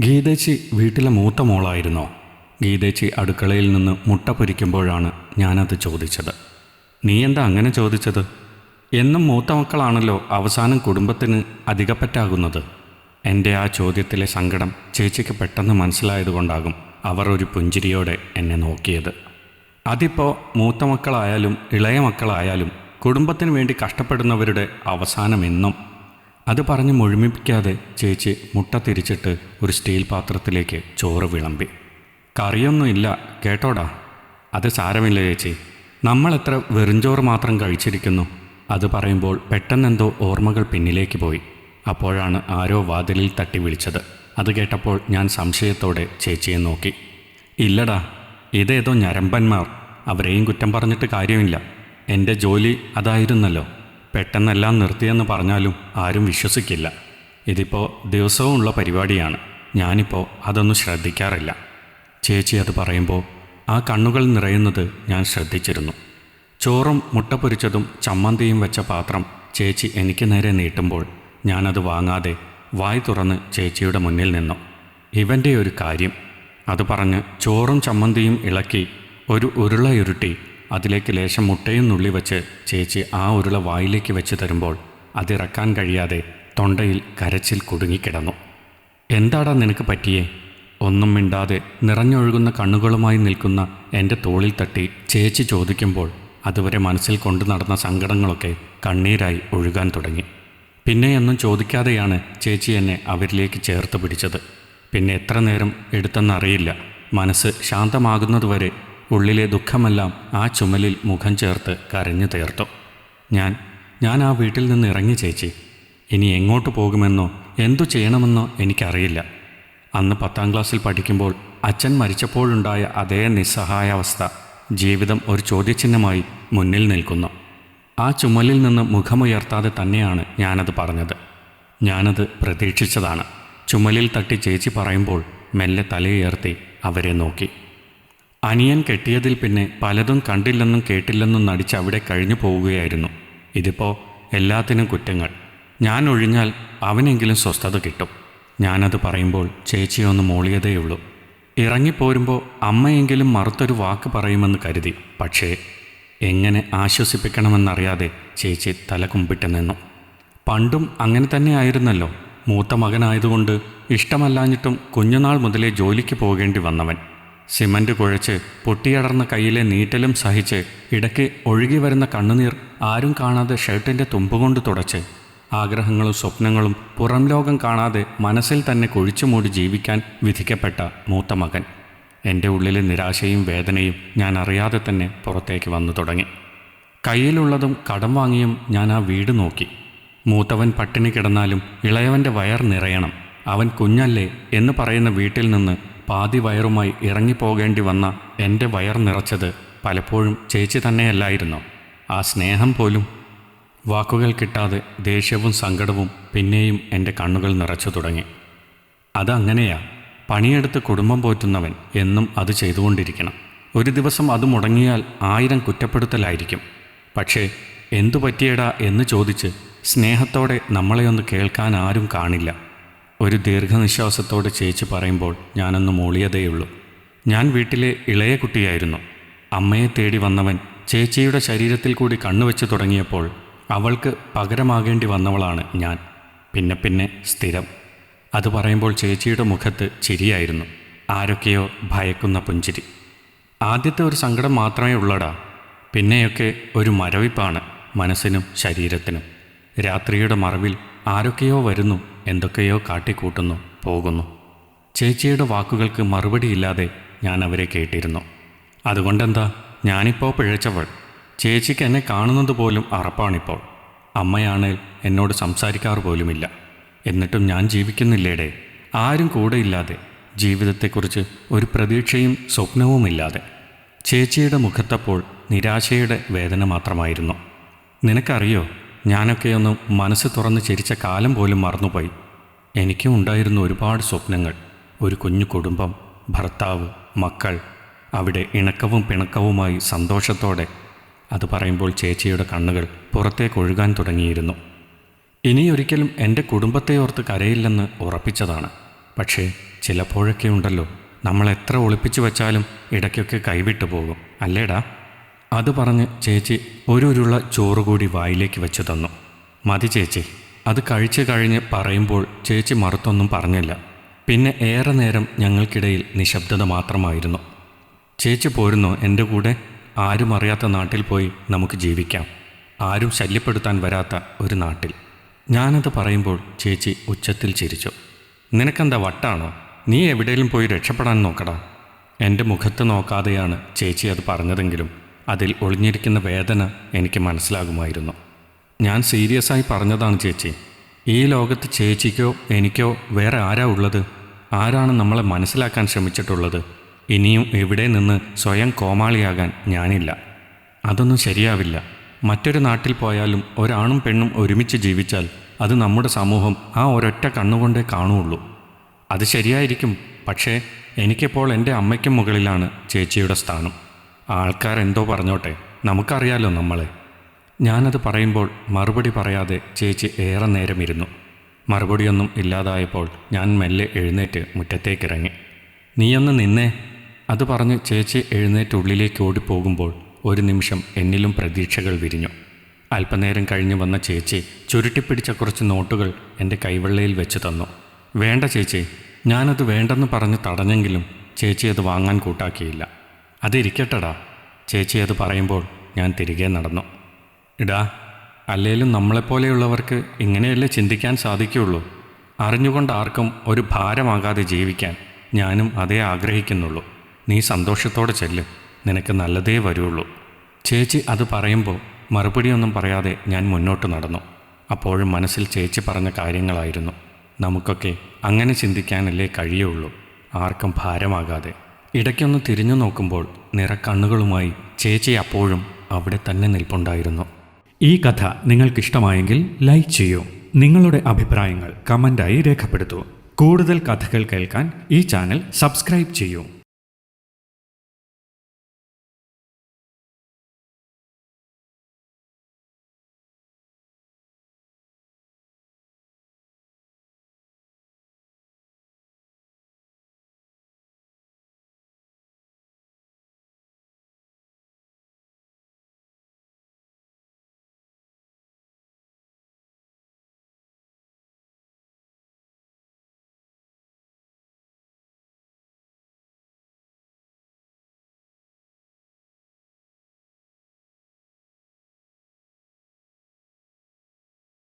ഗീതേച്ചി വീട്ടിലെ മൂത്ത മോളായിരുന്നോ? ഗീതേച്ചി അടുക്കളയിൽ നിന്ന് മുട്ട പൊരിക്കുമ്പോഴാണ് ഞാനത് ചോദിച്ചത്. നീ എന്താ അങ്ങനെ ചോദിച്ചത്? എന്നും മൂത്ത മക്കളാണല്ലോ അവസാനം കുടുംബത്തിന് അധികപ്പറ്റാകുന്നത്. എൻ്റെ ആ ചോദ്യത്തിലെ സങ്കടം ചേച്ചിക്ക് പെട്ടെന്ന് മനസ്സിലായതുകൊണ്ടാകും അവർ ഒരു പുഞ്ചിരിയോടെ എന്നെ നോക്കിയത്. അതിപ്പോൾ മൂത്ത മക്കളായാലും ഇളയ മക്കളായാലും കുടുംബത്തിന് വേണ്ടി കഷ്ടപ്പെടുന്നവരുടെ അവസാനം എന്നും. അത് പറഞ്ഞ് മുഴുമിപ്പിക്കാതെ ചേച്ചി മുട്ട തിരിച്ചിട്ട് ഒരു സ്റ്റീൽ പാത്രത്തിലേക്ക് ചോറ് വിളമ്പി. കറിയൊന്നുമില്ല കേട്ടോടാ. അത് സാരമില്ല ചേച്ചി, നമ്മളെത്ര വെറുംചോറ് മാത്രം കഴിച്ചിരിക്കുന്നു. അത് പറയുമ്പോൾ പെട്ടെന്നെന്തോ ഓർമ്മകൾ പിന്നിലേക്ക് പോയി. അപ്പോഴാണ് ആരോ വാതിലിൽ തട്ടി വിളിച്ചത്. അത് കേട്ടപ്പോൾ ഞാൻ സംശയത്തോടെ ചേച്ചിയെ നോക്കി. ഇല്ലടാ, ഇതേതോ ഞരമ്പന്മാർ. അവരെയും കുറ്റം പറഞ്ഞിട്ട് കാര്യമില്ല. എൻ്റെ ജോലി അതായിരുന്നല്ലോ. പെട്ടെന്നെല്ലാം നിർത്തിയെന്ന് പറഞ്ഞാലും ആരും വിശ്വസിക്കില്ല. ഇതിപ്പോൾ ദിവസവും ഉള്ള പരിപാടിയാണ്. ഞാനിപ്പോൾ അതൊന്നും ശ്രദ്ധിക്കാറില്ല. ചേച്ചി അത് പറയുമ്പോൾ ആ കണ്ണുകൾ നിറയുന്നത് ഞാൻ ശ്രദ്ധിച്ചിരുന്നു. ചോറും മുട്ട പൊരിച്ചതും ചമ്മന്തിയും വെച്ച പാത്രം ചേച്ചി എനിക്ക് നേരെ നീട്ടുമ്പോൾ ഞാനത് വാങ്ങാതെ വായ് തുറന്ന് ചേച്ചിയുടെ മുന്നിൽ നിന്നു. ഇവൻ്റെ ഒരു കാര്യം. അത് പറഞ്ഞ് ചോറും ചമ്മന്തിയും ഇളക്കി ഒരു ഉരുളയുരുട്ടി അതിലേക്ക് ലേശം മുട്ടയും നുള്ളി വെച്ച് ചേച്ചി ആ ഉരുള വായിലേക്ക് വെച്ച് തരുമ്പോൾ അതിറക്കാൻ കഴിയാതെ തൊണ്ടയിൽ കരച്ചിൽ കുടുങ്ങിക്കിടന്നു. എന്താടാ നിനക്ക് പറ്റിയേ? ഒന്നും മിണ്ടാതെ നിറഞ്ഞൊഴുകുന്ന കണ്ണുകളുമായി നിൽക്കുന്ന എൻ്റെ തോളിൽ തട്ടി ചേച്ചി ചോദിക്കുമ്പോൾ അതുവരെ മനസ്സിൽ കൊണ്ടു നടന്ന സങ്കടങ്ങളൊക്കെ കണ്ണീരായി ഒഴുകാൻ തുടങ്ങി. പിന്നെയൊന്നും ചോദിക്കാതെയാണ് ചേച്ചി എന്നെ അവരിലേക്ക് ചേർത്ത് പിടിച്ചത്. പിന്നെ എത്ര നേരം എടുത്തെന്നറിയില്ല. മനസ്സ് ശാന്തമാകുന്നതുവരെ ഉള്ളിലെ ദുഃഖമെല്ലാം ആ ചുമലിൽ മുഖം ചേർത്ത് കരഞ്ഞു തീർത്തു. ഞാൻ ആ വീട്ടിൽ നിന്ന് ഇറങ്ങി ചേച്ചി. ഇനി എങ്ങോട്ട് പോകുമെന്നോ എന്തു ചെയ്യണമെന്നോ എനിക്കറിയില്ല. അന്ന് 10ാം ക്ലാസ്സിൽ പഠിക്കുമ്പോൾ അച്ഛൻ മരിച്ചപ്പോഴുണ്ടായ അതേ നിസ്സഹായാവസ്ഥ ജീവിതം ഒരു ചോദ്യചിഹ്നമായി മുന്നിൽ നിൽക്കുന്നു. ആ ചുമലിൽ നിന്ന് മുഖമുയർത്താതെ തന്നെയാണ് ഞാനത് പറഞ്ഞത്. ഞാനത് പ്രതീക്ഷിച്ചതാണ്. ചുമലിൽ തട്ടി ചേച്ചി പറയുമ്പോൾ മെല്ലെ തലയുയർത്തി അവരെ നോക്കി. അനിയൻ കെട്ടിയതിൽ പിന്നെ പലതും കണ്ടില്ലെന്നും കേട്ടില്ലെന്നും നടിച്ച് അവിടെ കഴിഞ്ഞു പോവുകയായിരുന്നു. ഇതിപ്പോൾ എല്ലാത്തിനും കുറ്റങ്ങൾ. ഞാൻ ഒഴിഞ്ഞാൽ അവനെങ്കിലും സ്വസ്ഥത കിട്ടും. ഞാനത് പറയുമ്പോൾ ചേച്ചിയൊന്ന് മോളിയതേയുള്ളൂ. ഇറങ്ങിപ്പോരുമ്പോൾ അമ്മയെങ്കിലും മറുത്തൊരു വാക്ക് പറയുമെന്ന് കരുതി. പക്ഷേ എങ്ങനെ ആശ്വസിപ്പിക്കണമെന്നറിയാതെ ചേച്ചി തല കുമ്പിട്ട് നിന്നു. പണ്ടും അങ്ങനെ തന്നെയായിരുന്നല്ലോ. മൂത്ത മകനായതുകൊണ്ട് ഇഷ്ടമല്ലാഞ്ഞിട്ടും കുഞ്ഞുനാൾ മുതലേ ജോലിക്ക് പോകേണ്ടി വന്നവൻ. സിമൻറ്റ് കുഴച്ച് പൊട്ടിയടർന്ന കയ്യിലെ നീറ്റലും സഹിച്ച് ഇടയ്ക്ക് ഒഴുകി വരുന്ന കണ്ണുനീർ ആരും കാണാതെ ഷർട്ടിൻ്റെ തുമ്പുകൊണ്ട് തുടച്ച് ആഗ്രഹങ്ങളും സ്വപ്നങ്ങളും പുറം ലോകം കാണാതെ മനസ്സിൽ തന്നെ കുഴിച്ചുമൂടി ജീവിക്കാൻ വിധിക്കപ്പെട്ട മൂത്ത മകൻ. എൻ്റെ ഉള്ളിലെ നിരാശയും വേദനയും ഞാൻ അറിയാതെ തന്നെ പുറത്തേക്ക് വന്നു തുടങ്ങി. കയ്യിലുള്ളതും കടം വാങ്ങിയും ഞാൻ ആ വീട് നോക്കി. മൂത്തവൻ പട്ടിണി കിടന്നാലും ഇളയവൻ്റെ വയർ നിറയണം, അവൻ കുഞ്ഞല്ലേ എന്ന് പറയുന്ന വീട്ടിൽ നിന്ന് പാതി വയറുമായി ഇറങ്ങിപ്പോകേണ്ടി വന്ന എൻ്റെ വയർ നിറച്ചത് പലപ്പോഴും ചേച്ചി തന്നെയല്ലായിരുന്നോ? ആ സ്നേഹം പോലും. വാക്കുകൾ കിട്ടാതെ ദേഷ്യവും സങ്കടവും പിന്നെയും എൻ്റെ കണ്ണുകൾ നിറച്ചു തുടങ്ങി. അതങ്ങനെയാ. പണിയെടുത്ത് കുടുംബം പോറ്റുന്നവൻ എന്നും അത് ചെയ്തുകൊണ്ടിരിക്കണം. ഒരു ദിവസം അത് മുടങ്ങിയാൽ 1000 കുറ്റപ്പെടുത്തലായിരിക്കും. പക്ഷേ എന്തു പറ്റിയടാ എന്ന് ചോദിച്ച് സ്നേഹത്തോടെ നമ്മളെയൊന്ന് കേൾക്കാൻ ആരും കാണില്ല. ഒരു ദീർഘനിശ്വാസത്തോടെ ചേച്ചി പറയുമ്പോൾ ഞാനൊന്ന് മൂളിയതേയുള്ളൂ. ഞാൻ വീട്ടിലെ ഇളയ കുട്ടിയായിരുന്നു. അമ്മയെ തേടി വന്നവൻ ചേച്ചിയുടെ ശരീരത്തിൽ കൂടി കണ്ണുവെച്ച് തുടങ്ങിയപ്പോൾ അവൾക്ക് പകരമാകേണ്ടി വന്നവളാണ് ഞാൻ. പിന്നെ പിന്നെ സ്ഥിരം. അത് പറയുമ്പോൾ ചേച്ചിയുടെ മുഖത്ത് ചിരിയായിരുന്നു. ആരൊക്കെയോ ഭയക്കുന്ന പുഞ്ചിരി. ആദ്യത്തെ ഒരു സങ്കടം മാത്രമേ ഉള്ളടാ. പിന്നെയൊക്കെ ഒരു മരവിപ്പാണ് മനസ്സിനും ശരീരത്തിനും. രാത്രിയുടെ മറവിൽ ആരൊക്കെയോ വരുന്നു, എന്തൊക്കെയോ കാട്ടിക്കൂട്ടുന്നു, പോകുന്നു. ചേച്ചിയുടെ വാക്കുകൾക്ക് മറുപടിയില്ലാതെ ഞാൻ അവരെ കേട്ടിരുന്നു. അതുകൊണ്ടെന്താ, ഞാനിപ്പോൾ പിഴച്ചവൾ. ചേച്ചിക്ക് എന്നെ കാണുന്നത് പോലും അറപ്പാണിപ്പോൾ. അമ്മയാണേൽ എന്നോട് സംസാരിക്കാറ് പോലുമില്ല. എന്നിട്ടും ഞാൻ ജീവിക്കുന്നില്ലേടേ, ആരും കൂടെയില്ലാതെ, ജീവിതത്തെക്കുറിച്ച് ഒരു പ്രതീക്ഷയും സ്വപ്നവുമില്ലാതെ. ചേച്ചിയുടെ മുഖത്തപ്പോൾ നിരാശയുടെ വേദന മാത്രമായിരുന്നു. നിനക്കറിയോ, ഞാനൊക്കെയൊന്നും മനസ്സ് തുറന്ന് ചിരിച്ച കാലം പോലും മറന്നുപോയി. എനിക്കും ഉണ്ടായിരുന്നു ഒരുപാട് സ്വപ്നങ്ങൾ. ഒരു കുഞ്ഞു കുടുംബം, ഭർത്താവ്, മക്കൾ, അവിടെ ഇണക്കവും പിണക്കവുമായി സന്തോഷത്തോടെ. അത് പറയുമ്പോൾ ചേച്ചിയുടെ കണ്ണുകൾ പുറത്തേക്ക് ഒഴുകാൻ തുടങ്ങിയിരുന്നു. ഇനിയൊരിക്കലും എൻ്റെ കുടുംബത്തെ ഓർത്ത് കരയില്ലെന്ന് ഉറപ്പിച്ചതാണ്. പക്ഷേ ചിലപ്പോഴൊക്കെ ഉണ്ടല്ലോ, നമ്മൾ എത്ര ഒളിപ്പിച്ചു വച്ചാലും ഇടയ്ക്കൊക്കെ കൈവിട്ടു പോകും, അല്ലേടാ? അത് പറഞ്ഞ് ചേച്ചി ഒരു ഉരുള ചോറ് കൂടി വായിലേക്ക് വെച്ച് തന്നു. മതി ചേച്ചി. അത് കഴിച്ച് കഴിഞ്ഞ് പറയുമ്പോൾ ചേച്ചി മറുത്തൊന്നും പറഞ്ഞില്ല. പിന്നെ ഏറെ നേരം ഞങ്ങൾക്കിടയിൽ നിശബ്ദത മാത്രമായിരുന്നു. ചേച്ചി പോരുന്നോ എൻ്റെ കൂടെ? ആരും അറിയാത്ത നാട്ടിൽ പോയി നമുക്ക് ജീവിക്കാം, ആരും ശല്യപ്പെടുത്താൻ വരാത്ത ഒരു നാട്ടിൽ. ഞാനത് പറയുമ്പോൾ ചേച്ചി ഉച്ചത്തിൽ ചിരിച്ചു. നിനക്കെന്താ വട്ടാണോ? നീ എവിടെയെങ്കിലും പോയി രക്ഷപ്പെടാൻ നോക്കടാ. എൻ്റെ മുഖത്ത് നോക്കാതെയാണ് ചേച്ചി അത് പറഞ്ഞതെങ്കിലും അതിൽ ഒളിഞ്ഞിരിക്കുന്ന വേദന എനിക്ക് മനസ്സിലാകുമായിരുന്നു. ഞാൻ സീരിയസായി പറഞ്ഞതാണ് ചേച്ചി. ഈ ലോകത്ത് ചേച്ചിക്കോ എനിക്കോ വേറെ ആരാ ഉള്ളത്? ആരാണ് നമ്മളെ മനസ്സിലാക്കാൻ ശ്രമിച്ചിട്ടുള്ളത്? ഇനിയും ഇവിടെ നിന്ന് സ്വയം കോമാളിയാകാൻ ഞാനില്ല. അതൊന്നും ശരിയാവില്ല. മറ്റൊരു നാട്ടിൽ പോയാലും ഒരാണും പെണ്ണും ഒരുമിച്ച് ജീവിച്ചാൽ അത് നമ്മുടെ സമൂഹം ആ ഒരൊറ്റ കണ്ണുകൊണ്ടേ കാണുകയുള്ളൂ. അത് ശരിയായിരിക്കും. പക്ഷേ എനിക്കിപ്പോൾ എൻ്റെ അമ്മയ്ക്കും മുകളിലാണ് ചേച്ചിയുടെ സ്ഥാനം. ആൾക്കാരെന്തോ പറഞ്ഞോട്ടെ, നമുക്കറിയാലോ നമ്മളെ. ഞാനത് പറയുമ്പോൾ മറുപടി പറയാതെ ചേച്ചി ഏറെ നേരം ഇരുന്നു. മറുപടിയൊന്നും ഇല്ലാതായപ്പോൾ ഞാൻ മെല്ലെ എഴുന്നേറ്റ് മുറ്റത്തേക്കിറങ്ങി. നീയൊന്ന് നിന്നേ. അത് പറഞ്ഞ് ചേച്ചി എഴുന്നേറ്റ് ഉള്ളിലേക്ക് ഓടിപ്പോകുമ്പോൾ ഒരു നിമിഷം എന്നിലും പ്രതീക്ഷകൾ വിരിഞ്ഞു. അല്പനേരം കഴിഞ്ഞ് വന്ന ചേച്ചി ചുരുട്ടിപ്പിടിച്ച കുറച്ച് നോട്ടുകൾ എൻ്റെ കൈവെള്ളയിൽ വെച്ച് തന്നു. വേണ്ട ചേച്ചി. ഞാനത് വേണ്ടെന്ന് പറഞ്ഞ് തടഞ്ഞെങ്കിലും ചേച്ചി അത് വാങ്ങാൻ കൂട്ടാക്കിയില്ല. അതിരിക്കട്ടടാ. ചേച്ചി അത് പറയുമ്പോൾ ഞാൻ തിരികെ നടന്നു. ഇടാ, അല്ലേലും നമ്മളെപ്പോലെയുള്ളവർക്ക് ഇങ്ങനെയല്ലേ ചിന്തിക്കാൻ സാധിക്കുകയുള്ളൂ. അറിഞ്ഞുകൊണ്ട് ആർക്കും ഒരു ഭാരമാകാതെ ജീവിക്കാൻ ഞാനും അതേ ആഗ്രഹിക്കുന്നുള്ളൂ. നീ സന്തോഷത്തോടെ ചെല്ല്, നിനക്ക് നല്ലതേ വരുള്ളൂ. ചേച്ചി അത് പറയുമ്പോൾ മറുപടിയൊന്നും പറയാതെ ഞാൻ മുന്നോട്ട് നടന്നു. അപ്പോഴും മനസ്സിൽ ചേച്ചി പറഞ്ഞ കാര്യങ്ങളായിരുന്നു. നമുക്കൊക്കെ അങ്ങനെ ചിന്തിക്കാനല്ലേ കഴിയുള്ളൂ, ആർക്കും ഭാരമാകാതെ. ഇടയ്ക്കൊന്ന് തിരിഞ്ഞു നോക്കുമ്പോൾ നിറക്കണ്ണുകളുമായി ചേച്ചി അപ്പോഴും അവിടെ തന്നെ നിൽപ്പുണ്ടായിരുന്നു. ഈ കഥ നിങ്ങൾക്കിഷ്ടമായെങ്കിൽ ലൈക്ക് ചെയ്യൂ. നിങ്ങളുടെ അഭിപ്രായങ്ങൾ കമൻ്റായി രേഖപ്പെടുത്തൂ. കൂടുതൽ കഥകൾ കേൾക്കാൻ ഈ ചാനൽ സബ്സ്ക്രൈബ് ചെയ്യൂ.